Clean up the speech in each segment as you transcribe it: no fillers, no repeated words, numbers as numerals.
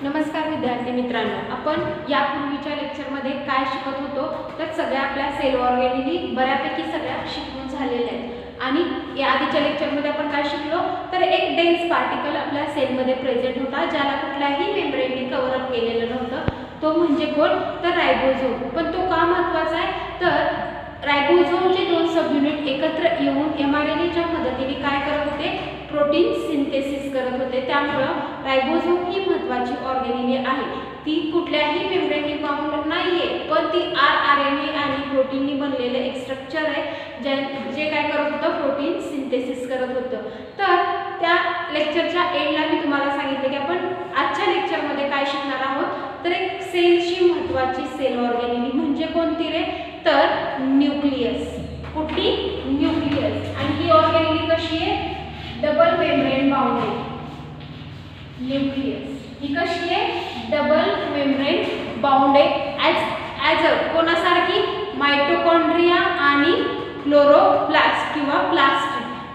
नमस्कार विद्यार्थी मित्रांनो, आपण यापूर्वीच्या लेक्चरमध्ये काय शिकत होतो तर सगळ्या आपल्या सेल ऑर्गॅनिली बऱ्यापैकी सगळ्या शिकून झालेल्या आहेत। आणि या आधीच्या लेक्चरमध्ये आपण काय शिकलो तर एक डेन्स पार्टिकल आपल्या सेलमध्ये प्रेझेंट होता ज्याला कुठल्याही मेम्ब्रेनने कव्हर अप केलेलं नव्हतं, तो म्हणजे कोण तर रायबोझोम। पण तो का महत्त्वाचा आहे तर रायबोझोमचे दोन सब युनिट एकत्र येऊन mRNAच्या मदतीने काय करत होते, प्रोटीन सिंथेसिस करत होते। त्यामुळे रायबोझोम ही महत्त्वाची ऑर्गॅनिली आहे। ती कुठल्याही मेम्ब्रेनने बाउंड नाहीये, पण ती RNA आणि प्रोटीननी बनलेलं एक स्ट्रक्चर आहे जे काय करत होतं, प्रोटीन सिंथेसिस करत होतं। तर त्या लेक्चरच्या एंडला मी तुम्हाला सांगितलं की आपण आजच्या लेक्चरमध्ये काय शिकणार आहोत तर एक सेलची महत्त्वाची सेल ऑर्गॅनिली म्हणजे कोणती रे तर न्यूक्लियस। कुठली? न्यूक्लियस। आणि ही ऑर्गॅनिली कशी आहे, डबल मेम्ब्रेन बाउंड आहे। न्यूक्लियस ही कशी आहे, डबल मेम्ब्रेन बाउंड आहे। ॲज कोणासारखी, मायटोकॉन्ड्रिया आणि क्लोरोप्लास्ट किंवा प्लास्ट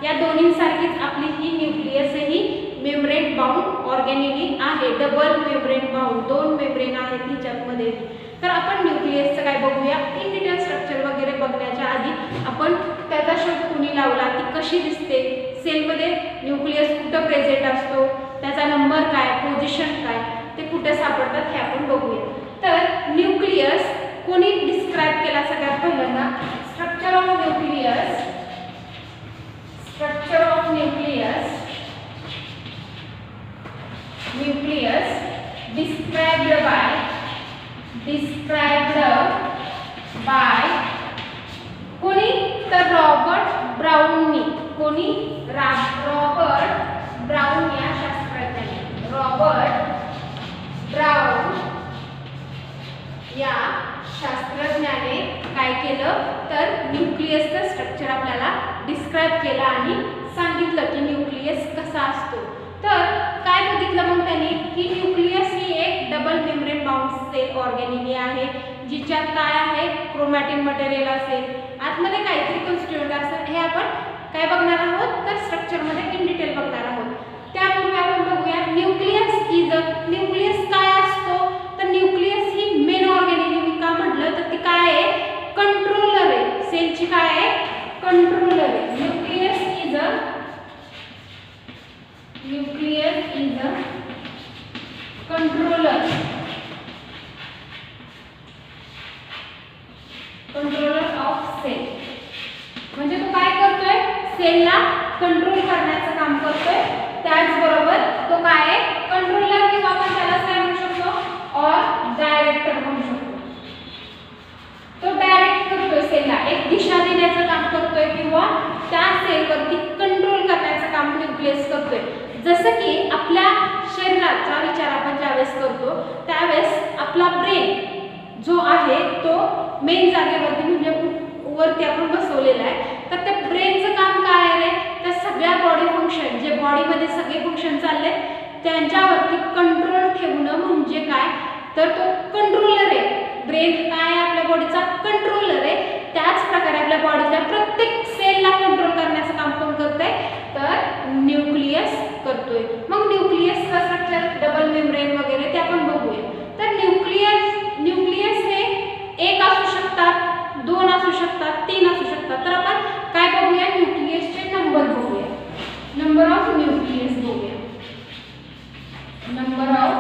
या दोन्हींसारखीच आपली ही न्यूक्लियस ही मेम्ब्रेन बाउंड ऑर्गॅनिली आहे। डबल मेम्ब्रेन बाउंड, दोन मेम्ब्रेन आहेत तिच्यामध्ये। तर आपण न्यूक्लियसचं काय बघूया, इन डिटेल स्ट्रक्चर वगैरे बघण्याच्या आधी आपण त्याचा शोध कुणी लावला, ती कशी दिसते, सेलमध्ये न्यूक्लियस कुठं प्रेझेंट असतो, त्याचा नंबर काय, पोझिशन काय, ते कुठे सापडतात हे आपण बघूया। तर न्यूक्लियस कोणी डिस्क्राइब केला सगळ्यात पहिल्यांदा, structure of nucleus. Structure of nucleus described by कोणी तर रॉबर्ट ब्राउननी। कोणी? रॉबर्ट ब्राउन या शास्त्रज्ञाने। रॉबर्ट ब्राउन या शास्त्रज्ञाने काय केलं तर न्यूक्लियसचं स्ट्रक्चर आपल्याला डिस्क्राइब केलं आणि सांगितलं की न्यूक्लियस कसा असतो। तर काय बघितलं मग त्यांनी की न्यूक्लियस ही एक डबल मेम्ब्रेन बाउंड सेल ऑर्गॅनिली आहे जिच्यात काय आहे, क्रोमॅटिन मटेरियल असेल, आतमध्ये काहीतरी कन्स्टिट्यूएंट असेल। हे आपण काय बघणार आहोत तर स्ट्रक्चरमध्ये इन डिटेल बघणार आहोत। त्यापूर्वी आपण बघूया न्यूक्लियस काय असतो तर न्यूक्लियस ही मेन ऑर्गॅनिली मी का म्हटलं तर ती काय आहे, कंट्रोलर आहे। सेलची काय आहे, कंट्रोलर आहे। Nucleus is a controller of cell. म्हणजे तो काय करतोय, सेलला कंट्रोल करण्याचं काम करतोय। त्याचबरोबर तो काय आहे, कंट्रोलर किंवा आपण त्याला काय म्हणू शकतो और डायरेक्टर म्हणू शकतो। तो डायरेक्ट करतोय सेलला, एक दिशा देण्याचं काम करतोय किंवा त्या सेलवरती कंट्रोल करण्याचं काम न्यूक्लियस करतोय। जसं की आपल्या शरीराचा विचार आपण ज्यावेळेस करतो त्यावेळेस आपला ब्रेन जो आहे तो मेन जागेवरती म्हणजे वरती आपण बसवलेला आहे। तर त्या ब्रेनचं काम काय आहे रे तर सगळ्या बॉडी फंक्शन, जे बॉडीमध्ये सगळे फंक्शन चालले त्यांच्यावरती कंट्रोल ठेवणं म्हणजे काय तर तो कंट्रोलर आहे। ब्रेन काय आहे, आपल्या बॉडीचा कंट्रोलर आहे। त्याच प्रकारे आपल्या बॉडीच्या प्रत्येक सेलला कंट्रोल करण्याचं काम कोण करतंय तर न्यूक्लियस करतोय। मग न्यूक्लियसचा स्ट्रक्चर, डबल मेम्ब्रेन वगैरे ते आपण बघूया। तर न्यूक्लियस हे एक असू शकतात, दोन असू शकतात, तीन असू शकतात। तर आपण काय बघूया, न्यूक्लियसचे नंबर बघूया, नंबर ऑफ न्यूक्लियस बघूया। नंबर ऑफ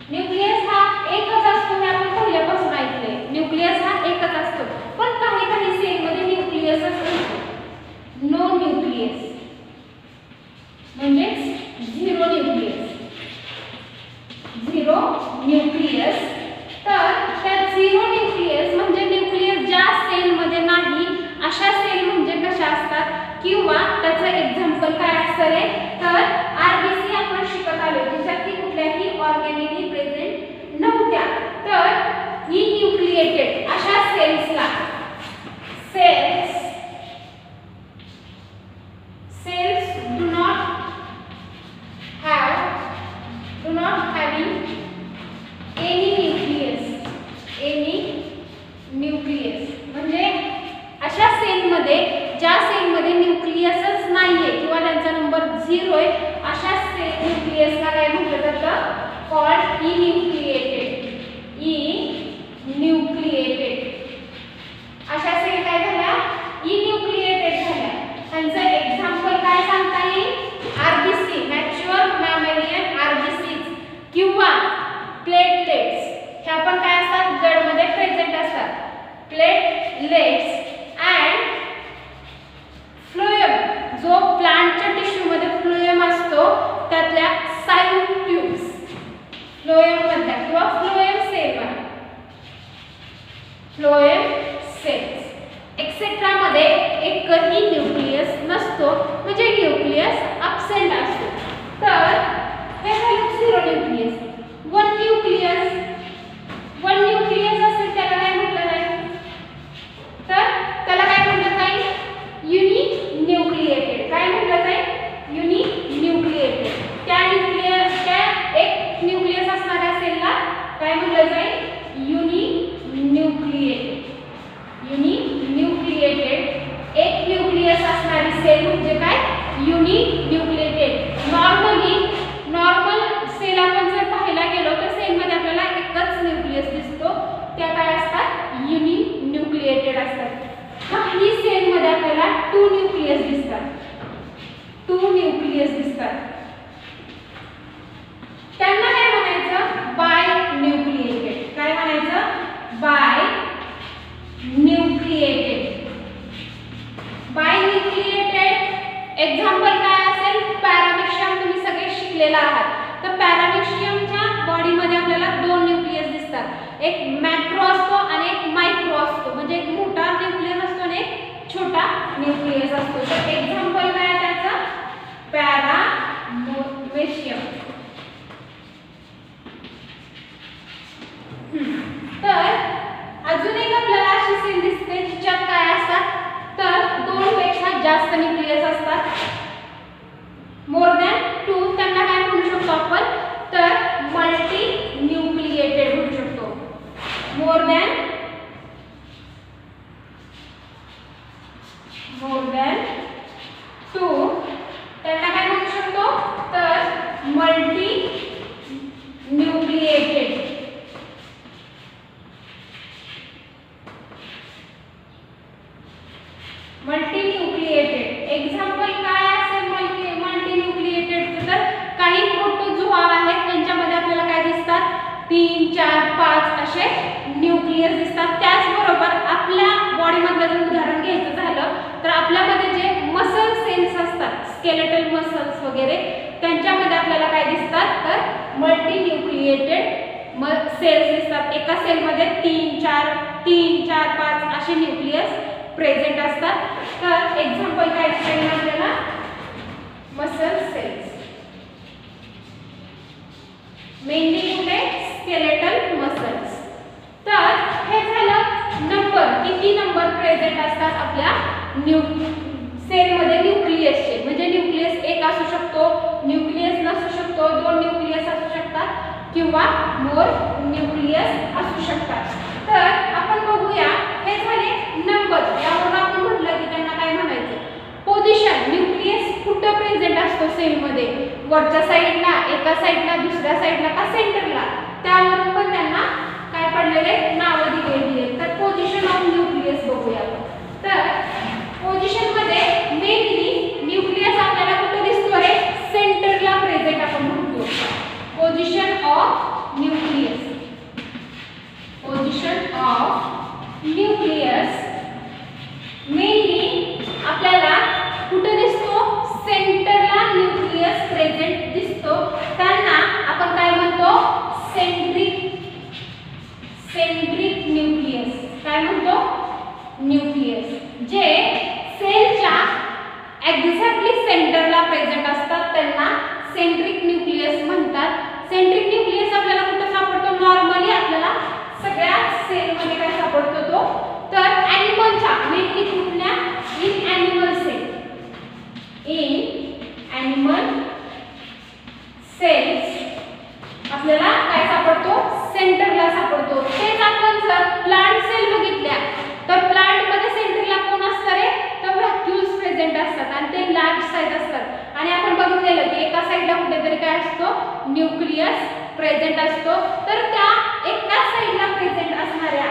न्यूक्लियस हा एकच असतो हे आपण पहिल्यापासून ऐकले। न्यूक्लियस हा एकच असतो, पण काही सेलमध्ये न्यूक्लियस असतो, नो न्यूक्लियस म्हणजे झिरो न्यूक्लियस। तर त्या झिरो न्यूक्लियस म्हणजे न्यूक्लियस ज्या सेलमध्ये नाही अशा सेल म्हणजे कशा असतात किंवा त्याचं एक्झाम्पल काय असतं रे तर RBC आपण शिकत आलो ज्याच्यात की कुठल्याही ऑर्गॅनिली प्रेझेंट नव्हत्या। तर ही न्यूक्लिएटेड अशा सेल्सला cells do not having any nucleus म्हणजे अशा सेलमध्ये ज्या सेलमध्ये न्यूक्लियसच नाहीये किंवा त्यांचा नंबर 0 आहे अशा न्यूक्लियसला काय म्हटलं जातं? कॉल्ड इन्यूक्लिएटेड. इन्यूक्लिएटेड. अशा सेल काय झाल्या? इन्यूक्लिएटेड झाल्या. त्यांचं एक्झाम्पल काय सांगता येईल? आरबीसी, मॅच्युअर मॅमेलियन आरबीसीज किंवा प्लेटलेट्स. ह्या पण काय असतात? ब्लड मध्ये प्रेझेंट असतात. प्लेटलेट्स अँड फ्लोएम, जो प्लांटच्या टिश्यू मध्ये फ्लोएम असतो त्यातल्या सायोट्यूब्स, फ्लोएम मधल्या किंवा phloem cell, phloem cells etcetera मध्ये एकही न्यूक्लियस नसतो, म्हणजे न्यूक्लियस अब्सेंट असतो. तर हे झालं 0 न्यूक्लियस. 1 न्यूक्लियस, 1 न्यूक्लियस असेल त्याला काय म्हटलं जाईल? तर त्याला काय म्हटलं जाईल? युनिन्यूक्लिएटेड. काय म्हटलं जाईल? युनिन्यूक्लिएटेड. त्या एक न्यूक्लियस असणाऱ्या सेलला काय म्हटलं जाईल? युनिन्यूक्लिएटेड. युनिन्यूक्लिएटेड एक न्यूक्लियस असणारी सेल म्हणजे काय? युनिन्यूक्लिएटेड. नॉर्मल सेल आपण जर पाहायला गेलो तर सेलमध्ये आपल्याला एकच न्यूक्लियस दिसतो, त्या काय असतात? युनिन्यूक्लिएटेड असतात. काही सेलमध्ये आपल्याला 2 न्यूक्लियस दिसतात. 2 न्यूक्लियस दिसतात. त्यांना काय म्हणायचं? Binucleated. काय म्हणायचं? Binucleated. Binucleated example काय असेल? पॅरामेशियम तुम्ही सगळे शिकलेला आहात. तर पॅरामेशियमच्या बॉडीमध्ये आपल्याला 2 न्यूक्लियस दिसतात. एक मॅक्रो असतो आणि एक मायक्रो असतो, म्हणजे एक मोठा न्यूक्लियस असतो आणि एक छोटा न्यूक्लियस असतो. तर एक्झाम्पल काय आहे त्याचं? पॅरामेशियम. तर अजून एक आपल्याला अशी सेल दिसते जिच्यात काय असतात? तर 2 पेक्षा जास्त न्यूक्लियस असतात. More than 2. त्यांना काय म्हणू शकतो आपण? तर मल्टी न्यूक्लिएटेड म्हणू शकतो. मोर दॅन 2 त्यांना काय म्हणू शकतो? तर multi nucleated. Multi nucleated example काय असेल मल्टी न्यूक्लिएटेड? तर काही प्रोटोझोआ आहेत त्यांच्यामध्ये आपल्याला काय दिसतात? 3, 4, 5 असे न्यूक्लियस दिसतात. त्याचबरोबर आपल्या बॉडीमधलं जर उदाहरण घ्यायचं झालं तर आपल्यामध्ये जे मसल सेल्स असतात, स्केलेटल मसल्स वगैरे, त्यांच्यामध्ये आपल्याला काय दिसतात? तर मल्टी न्यूक्लिएटेड सेल्स दिसतात. एका सेलमध्ये 3, 4, 5 असे न्यूक्लियस प्रेझेंट असतात. तर एक्झाम्पल काय दिसेल आपल्याला? Muscle cells. मेनली कुठे? Skeletal muscles. तर हे झालं नंबर, किती नंबर प्रेझेंट असतात आपल्या सेलमध्ये न्यूक्लियसचे. म्हणजे न्यूक्लियस एक असू शकतो, न्यूक्लियस नसू शकतो, 2 न्यूक्लियस असू शकतात किंवा मोर न्यूक्लियस असू शकतात. तर आपण बघूया, हे झाले नंबर. यावरून आपण म्हटलं की त्यांना काय म्हणायचं? पोझिशन. न्यूक्लियस कुठं प्रेझेंट असतो सेलमध्ये? वरच्या साईडला, एका साईडला, दुसऱ्या साईडला का सेंटरला? त्यावरून पण त्यांना काय पडलेले नावं दिलेली आहेत. तर पोझिशन ऑफ न्यूक्लियस बघूया आपण. तर पोझिशन मध्ये मेनली न्यूक्लियस आपल्याला कुठे दिसतो रे? सेंटरला प्रेझेंट आपण म्हणतो. Position of nucleus. Position of nucleus mainly आपल्याला कुठे दिसतो? सेंटरला न्यूक्लियस प्रेझेंट दिसतो. त्यांना आपण काय म्हणतो? Centric nucleus. काय म्हणतो? न्यूक्लियस जे सेलच्या एक्झॅक्टली सेंटरला प्रेझेंट असतात त्यांना सेंट्रिक न्यूक्लियस म्हणतात. सेंट्रिक न्यूक्लियस आपल्याला कुठे सापडतो? नॉर्मली आपल्याला सगळ्या सेलमध्ये काय सापडतो तो? तर ॲनिमलच्या, मेनली कुठल्या? In animal cell. In animal cells आपल्याला काय सापडतो? सेंटरला सापडतो. तेच आपण जर प्लांट सेल बघितल्या तर प्लांट मध्ये सेंटरला कोण असतं रे? तर व्हॅक्यूम न्यूक्लियस प्रेझेंट असतो. तर त्या एका साइडला प्रेझेंट असणाऱ्या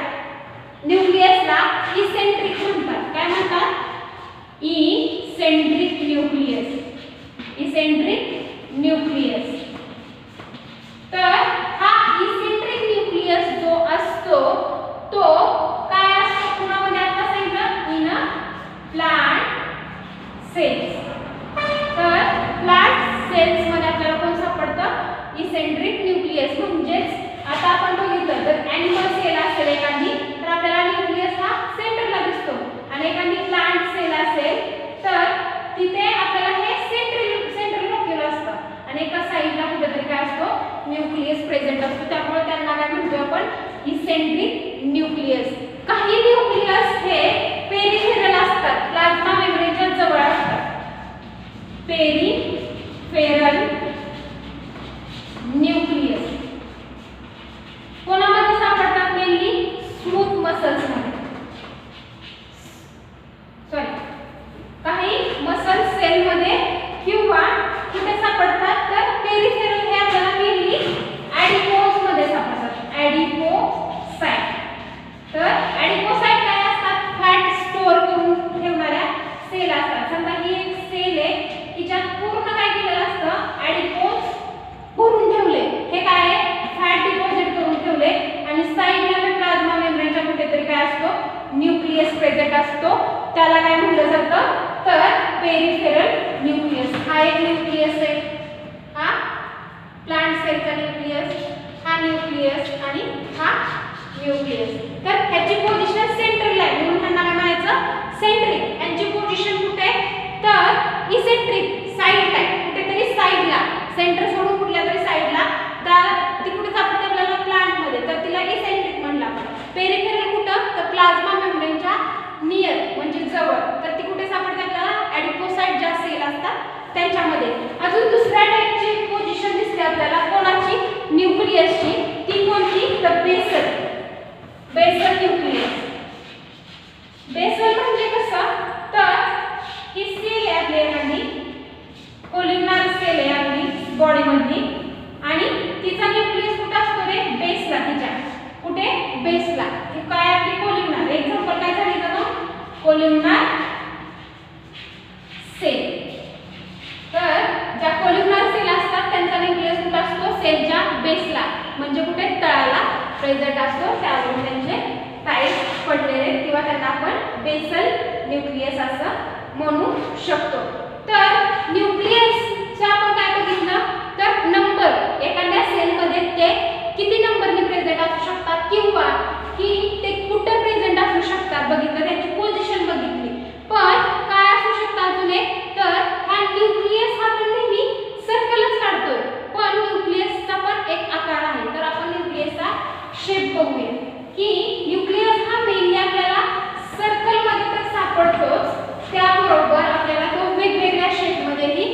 न्यूक्लियसला इसेंट्रिक म्हणतात. काय म्हणतात? Eccentric nucleus. Eccentric nucleus. तर हा इसेंट्रिक न्यूक्लियस जो असतो तो काय असतो? कुणामध्ये आता सांगितलं? In plant cells. तर प्लांट सेल्स मध्ये आपल्याला कोण सापडतं? Eccentric nucleus. म्हणजेच आता आपण बघितलं तर ॲनिमल सेल असेल एखादी तर आपल्याला न्यूक्लियस हा सेंटरला दिसतो आणि एखादी प्लांट सेल असेल तर तिथे आपल्याला हे सेंट्रल लोक्युल असतं आणि एका साइडला कुठेतरी काय असतो? न्यूक्लियस प्रेझेंट असतो. त्यामुळे त्यांना काय म्हणतो आपण? Eccentric nucleus. काही न्यूक्लियस हे पेरिफेरल असतात, प्लाझ्मा मेम्ब्रेनच्या जवळ असतात. पेरिफेरल न्यूक्लियस कोणामध्ये सापडतात? मेनली स्मूथ मसल्स मध्ये. सॉरी, काही मसल सेल मध्ये किंवा कुठे सापडतात? तर पेरिफेरल हे आपल्याला मेनली ॲडिपोज मध्ये सापडतात. ॲडिपोसाइट. तर ॲडिपोसाइट काय असतात? फॅट स्टोअर करून ठेवणाऱ्या सेल असतात. समजा ही एक सेल आहे, तिच्यात पूर्ण काय केलेलं असतं? ॲडिपोज भरून ठेवले. हे काय आहे? फॅट डिपॉझिट करून ठेवले आणि साइडला प्लाझ्मा मेम्ब्रेनच्या कुठेतरी काय असतो? न्यूक्लियस प्रेझेंट असतो. त्याला काय म्हटलं जातं? तर पेरिफेरल न्यूक्लियस. हा एक न्यूक्लियस आहे, हा प्लांट सेलचा न्यूक्लियस, हा न्यूक्लियस आणि हा न्यूक्लियस. तर ह्याची पोझिशन सेंट्रल आहे म्हणून ह्यांना काय म्हणायचं? सेंट्रिक. यांची पोझिशन कुठे? तर इसेंट्रिक साइडला आहे, कुठेतरी साइडला. सेंटर सोडून कुठल्या तरी साइडला. तर ती कुठे सापडते आपल्याला? प्लांट मध्ये. तर तिला इसेंट्रिक म्हणलं आपण. पेरिफेरल कुठं? तर प्लाझ्मा मेम्ब्रेनच्या नियर म्हणजे जवळ. तर ती कुठे सापडते आपल्याला? ॲडिपोसाइट ज्या सेल असतात त्यांच्यामध्ये. अजून दुसऱ्या टाइपची पोझिशन दिसते आपल्याला कोणाची? न्यूक्लियसची. ती कोणती? तर बेसल. Basel nucleus. बेसल म्हणजे कसं? तर ही सेल आहे आपली एखादी कोलिग्नर सेल आहे आपली बॉडी मध्ये आणि तिचा न्यूक्लियस कुठे असतो रे? बेसला. तिच्या कुठे? बेसला. ही काय आपली कोलिग्नर. एक्झाम्पल काय झालं तर कोलिग्नर सेल. तर ज्या कोलिग्नर सेल असतात त्यांचा न्यूक्लियस कुठे असतो? सेलच्या बेसला म्हणजे कुठे? तळाला प्रेझेंट असतो. त्यावरून त्यांचे टाईप पडलेले किंवा त्यांना आपण बेसल न्यूक्लियस असं म्हणू शकतो. तर न्यूक्लियसचा आपण काय बघितलं? तर नंबर एखाद्या सेलमध्ये ते किती नंबरने प्रेझेंट असू शकतात किंवा की ते कुठे प्रेझेंट असू शकतात बघितलं, त्याची पोझिशन बघितली. पण काय असू शकतं अजून एक? तर हा न्यूक्लियस हा आपण नेहमी सर्कलच काढतोय, पण न्यूक्लियसचा पण एक आकार आहे. तर आपण न्यूक्लियसचा शेप बघूया की न्यूक्लियस हा मेनली आपल्याला सर्कलमध्ये तर सापडतोच, त्याबरोबर आपल्याला तो वेगवेगळ्या शेपमध्येही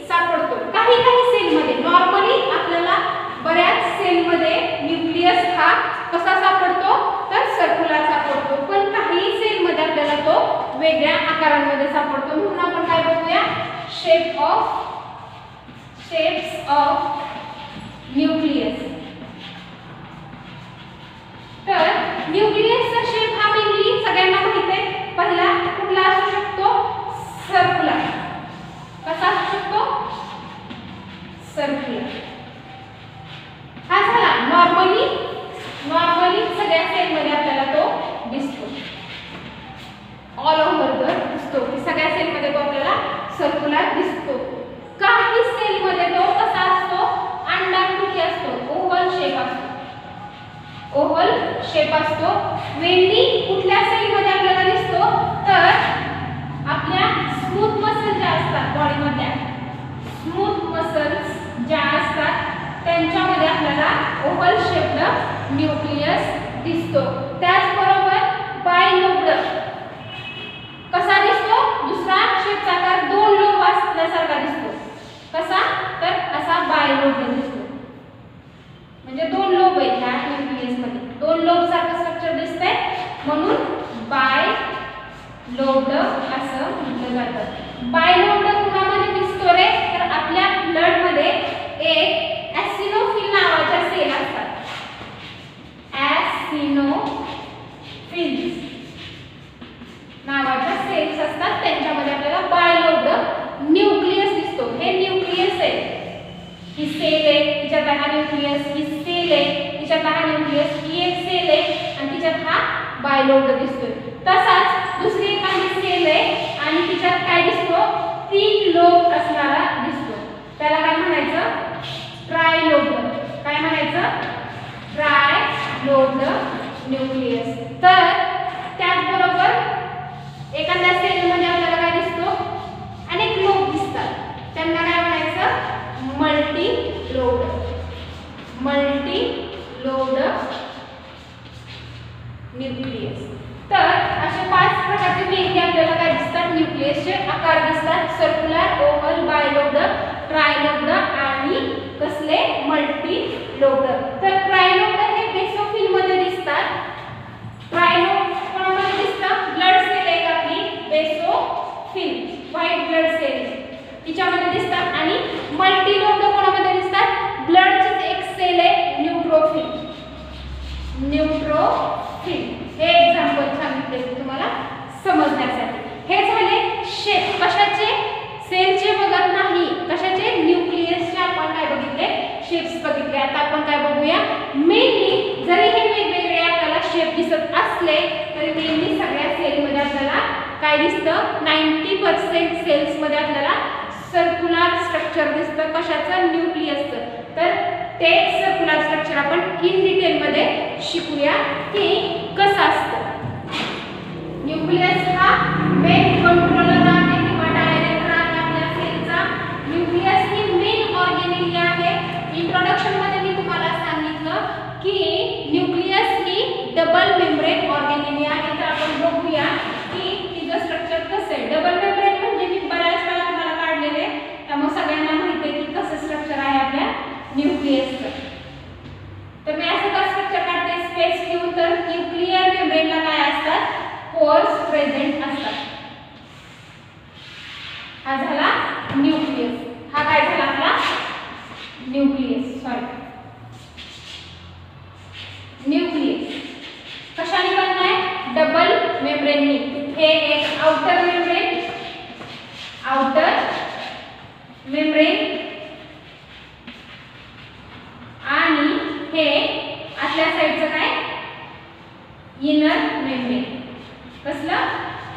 सापडतो. काही सेलमध्ये नॉर्मली आपल्याला बऱ्याच सेलमध्ये न्यूक्लियस हा कसा सापडतो? तर सर्क्युलर सापडतो. पण काही सेलमध्ये आपल्याला तो वेगळ्या आकारांमध्ये सापडतो. म्हणून आपण काय बघूया? Shapes of nucleus. तर न्यूक्लियसचा शेप हा मेनली सगळ्यांना माहित आहे. पहिला कुठला असू शकतो? सर्क्युलर. कसा असू शकतो? सर्क्युलर. हा झाला नॉर्मली सगळ्या सेलमध्ये आपल्याला तो दिसतो. ऑल ओव्हर दिसतो की सगळ्या सेलमध्ये तो आपल्याला सर्क्युलर दिसतो. काही सेलमध्ये तो कसा असतो? अंडाकृती असतो, ओव्हल शेप असतो. ओव्हल शेप असतो. मेनली कुठल्या सेलमध्ये आपल्याला दिसतो? तर आपल्या स्मूथ मसल ज्या असतात बॉडीमधल्या, स्मूथ मसल्स ज्या असतात त्यांच्यामध्ये आपल्याला ओव्हल शेप्ड न्यूक्लियस दिसतो. त्याचबरोबर बायलोब्ड कसा दिसतो? दुसरा शेपचा आकार दोन लोब असल्यासारखा दिसतो. कसा? तर असा बायलोब्ड दिसतो. म्हणजे दोन लोब आहेत ह्या न्यूक्लियसमध्ये, दोन लोब सारखं स्ट्रक्चर दिसतंय म्हणून बायलोब्ड असं म्हटलं जातं. बायलोब्ड कुणामध्ये दिसतो रे? तर आपल्या ब्लड मध्ये एक हा न्यूक्लियस ही सेल आहे, तिच्यातला हा न्यूक्लियस ही एक सेल आहे आणि तिच्यात हा बायलोब्ड दिसतोय. तसाच दुसरी एखादी सेल आहे आणि तिच्यात काय दिसतो, 3 लोब असणारा दिसतो. त्याला काय म्हणायचं, ट्रायलोब्ड. काय म्हणायचं, ट्रायलोब्ड न्यूक्लियस. तर त्याचबरोबर एखाद्या सेलमध्ये आपल्याला काय दिसतो, अनेक लोब दिसतात, त्यांना काय म्हणायचं, multi lobed. Multi lobed nucleus. तर असे 5 प्रकारचे मेनली आपल्याला काय दिसतात, न्यूक्लियसचे आकार दिसतात. सर्क्युलर, ओव्हल, बायलोब्ड, ट्रायलोब्ड आणि कसले, मल्टी लोब्ड. तर ट्रायलोब्ड हे बेसोफिल मध्ये दिसतात. ट्रायलोब्ड कोणामध्ये दिसतं, ब्लड सेल आहे आपली बेसोफिल, व्हाईट ब्लड सेल तिच्यामध्ये दिसतात. आणि मल्टी लोब्ड कोणामध्ये दिसतात, ब्लडची एक सेल आहे न्यूट्रोफिल. न्यूट्रोफिल हे एक्झाम्पल सांगितले तुम्हाला समजण्यासाठी. हे झाले शेप. कशाचे, सेलचे बघत नाही, कशाचे, न्यूक्लियसचे आपण काय बघितले, शेप्स बघितले. आता आपण काय बघूया, मेनली जरी हे वेगवेगळे आपल्याला शेप दिसत असले तरी मेनली सगळ्या सेलमध्ये आपल्याला काय दिसतं, 90% सेल्समध्ये आपल्याला सर्क्युलर स्ट्रक्चर दिसतं. कशाचं, न्यूक्लियसचं. तर ते सर्क्युलर स्ट्रक्चर आपण इन डिटेलमध्ये शिकूया की कसं असतं. न्यूक्लियस हा मेन कंट्रोलर आहे किंवा डायरेक्टर आहे आपल्या सेलचा. न्यूक्लियस ही मेन ऑर्गेनेल आहे. इंट्रोडक्शन मध्ये मी तुम्हाला सांगितलं की न्यूक्लियस ही डबल मेम्ब्रेन ऑर्गेनेल आहे. तर आपण बघूया की तिचं स्ट्रक्चर कसं आहे. डबल मेम्ब्रेन म्हणजे मी बऱ्याच वेळा तुम्हाला काढलेले, त्यामुळे सगळ्यांना माहिती आहे की कसं स्ट्रक्चर आहे आपल्या न्यूक्लियसचं. तर मी असं का स्ट्रक्चर काढते स्पेस घेऊन, तर न्यूक्लियर मेम्ब्रेनला काय असतात, पोर्स प्रेझेंट असतात. हा झाला न्यूक्लियस. हा काय झाला आपला न्यूक्लियस, सॉरी न्यूक्लियस. कशाने बनलाय, डबल मेम्ब्रेननी. हे एक आउटर मेम्ब्रेन, आउटर मेम्ब्रेन आणि हे आतल्या साईडचं काय, इनर मेम्ब्रेन. कसलं,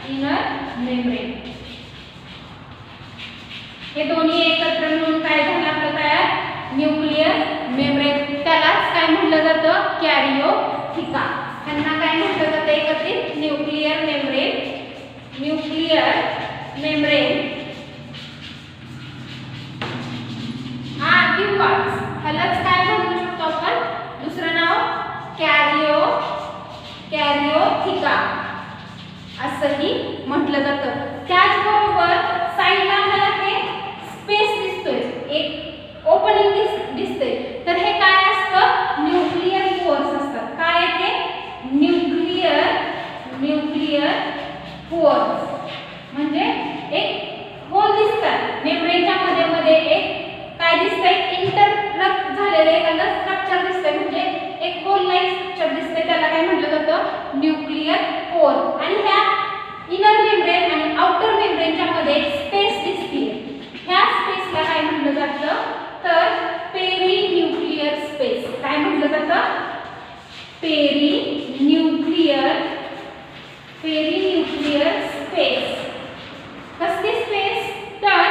इनर मेम्ब्रेन. हे दोन्ही एकत्र मिळून काय झालं आपलं तयार, न्यूक्लियर मेम्ब्रेन. त्यालाच काय म्हटलं जातं, कॅरिओथिका. त्यांना काय म्हटलं जातं एकत्रित, न्यूक्लियर मेम्ब्रेन. न्यूक्लियर मेम्ब्रेन किंवा ह्यालाच काय म्हणू शकतो आपण, दुसरं नाव कॅरिओथिका असंही म्हटलं जातं. त्याचबरोबर साईडला आपल्याला हे स्पेस दिसतोय, एक ओपनिंग दिसते. तर हे काय असतं, न्यूक्लियर पोर्स असतात. काय आहे ते, न्यूक्लियर पोर्स म्हणजे एक होल दिसतात. मेम्ब्रेनच्या मध्ये एक काय दिसतंय, इंटरलक झालेलं एखादं स्ट्रक्चर दिसतंय, म्हणजे एक होल लाईक स्ट्रक्चर दिसतंय. त्याला काय म्हटलं जातं, न्यूक्लियर पोर. आणि ह्या इनर मेम्ब्रेन आणि आउटर मेम्ब्रेनच्या मध्ये स्पेस दिसते. ह्या स्पेसला काय म्हटलं जातं, तर पेरी न्यूक्लियर स्पेस. काय म्हटलं जातं, पेरी न्यूक्लियर स्पेस. कसली स्पेस, तर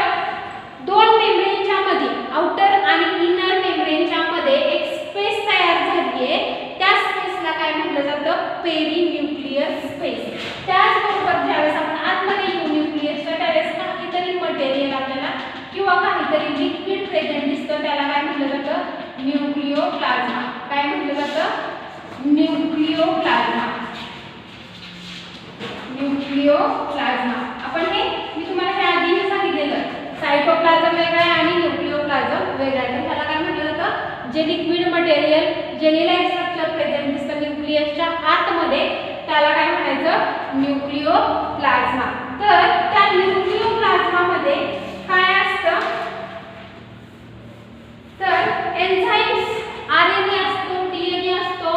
दोन मेम्ब्रेनच्या मध्ये, आउटर आणि इनर मेम्ब्रेनच्या मध्ये एक स्पेस तयार झाली आहे. त्या स्पेसला काय म्हटलं जातं, पेरी न्यूक्लियर स्पेस. त्याचबरोबर ज्यावेळेस आपण आतमध्ये येऊ न्यूक्लियसच्या, त्यावेळेस काहीतरी मटेरियल आपल्याला किंवा काहीतरी लिक्विड प्रेझेंट दिसतं. त्याला काय म्हटलं जातं, न्यूक्लियोप्लाझ्मा. काय म्हटलं जातं, न्यूक्लियोप्लाझ्मा. आपण हे मी तुम्हाला हे आधीच सांगितलेलं, सायटोप्लाझम वेगळा आहे आणि न्यूक्लियोप्लाझम वेगळा आहे. त्याला काय म्हटलं जातं, जे लिक्विड मटेरियल जेलीलाइक स्ट्रक्चर प्रेझेंट दिसतं न्यूक्लियसच्या आतमध्ये, त्याला काय म्हणायचं, न्यूक्लियोप्लाझ्मा. तर त्या न्यूक्लियोप्लाझ्मामध्ये काय असतं, तर एन्झाईम्स, आरएनए असतो, डीएनए असतो.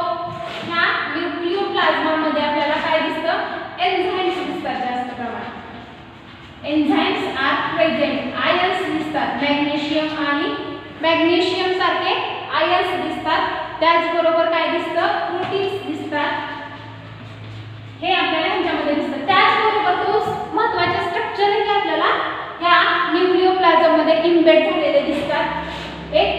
ह्या न्यूक्लियोप्लाझ्मामध्ये आपल्याला काय दिसतं, एन्झाईम्स दिसतात जास्त प्रमाणात. Enzymes are present. आयन्स दिसतात, मॅग्नेशियम आणि मॅग्नेशियम सारखे आयन्स दिसतात, त्याचबरोबर काय दिसतं, प्रोटीन्स दिसतात, हे आपल्याला ह्याच्यामध्ये दिसतं. त्याचबरोबर दोन महत्त्वाचे स्ट्रक्चर हे आपल्याला ह्या न्यूक्लिओप्लाझम मध्ये इम्बेड झालेले दिसतात. एक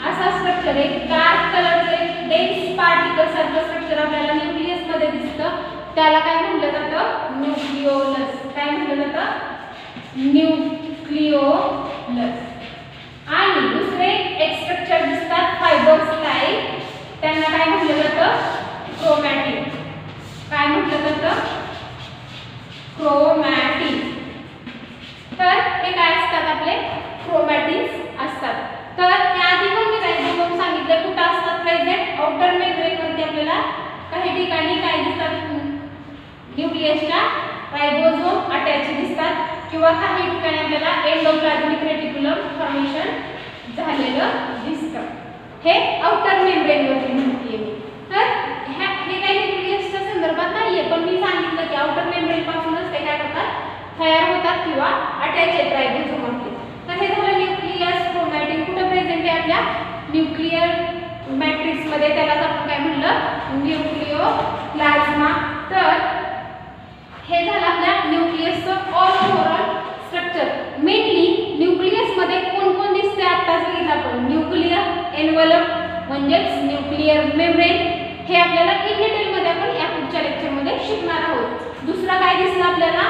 असा स्ट्रक्चर, एक डार्क कलरचे डेन्स पार्टिकल सारखं स्ट्रक्चर आपल्याला न्यूक्लियस मध्ये दिसतं, त्याला काय म्हटलं जातं, न्यूक्लिओलस. काय म्हटलं जातं, न्यूक्लिओलस. आणि दुसरे एक स्ट्रक्चर दिसतात फायबर्स टाईप, त्यांना काय म्हटलं जातं, क्रोमॅटिन. काय म्हटलं जातं, क्रोमॅटिन. तर हे काय असतात, आपले क्रोमॅटिन्स असतात. तर त्याआधी पण मी रायबोसोम सांगितलं कुठं असतात प्रेझेंट, आउटर मेम्ब्रेन मध्ये आपल्याला काही ठिकाणी काय दिसतात, न्यूक्लियसच्या रायबोसोम अटॅच दिसतात, किंवा काही ठिकाणी आपल्याला एंडोप्लाझमिक रेटिक्युलम फॉर्मेशन झालेलं दिसतं. हे आउटर मेम्ब्रेन वरती म्हणते मी. तर हे काही न्यूक्लियसच्या संदर्भात नाहीये, पण मी सांगितलं की आउटर मेम्ब्रेन पासूनच ते काय होतात, तयार होतात किंवा अटॅच आहेत रायबोसोम आपले. तर हे झालं न्यूक्लियस. क्रोमॅटिन कुठं प्रेझेंट आहे, आपल्या न्यूक्लियर मॅट्रिक्स मध्ये, त्यालाच आपण काय म्हणलं, न्यूक्लिओप्लाझ्मा. तर हे झालं आपल्या न्यूक्लियसचं all overall structure. Mainly nucleus मध्ये कोण कोण दिसते आता सांगितलं आपण, न्यूक्लियर एन्व्हलप म्हणजेच न्यूक्लियर मेम्ब्रेन. हे आपल्याला इन डिटेल मध्ये आपण या पुढच्या लेक्चर मध्ये शिकणार आहोत. दुसरा काय दिसलं आपल्याला,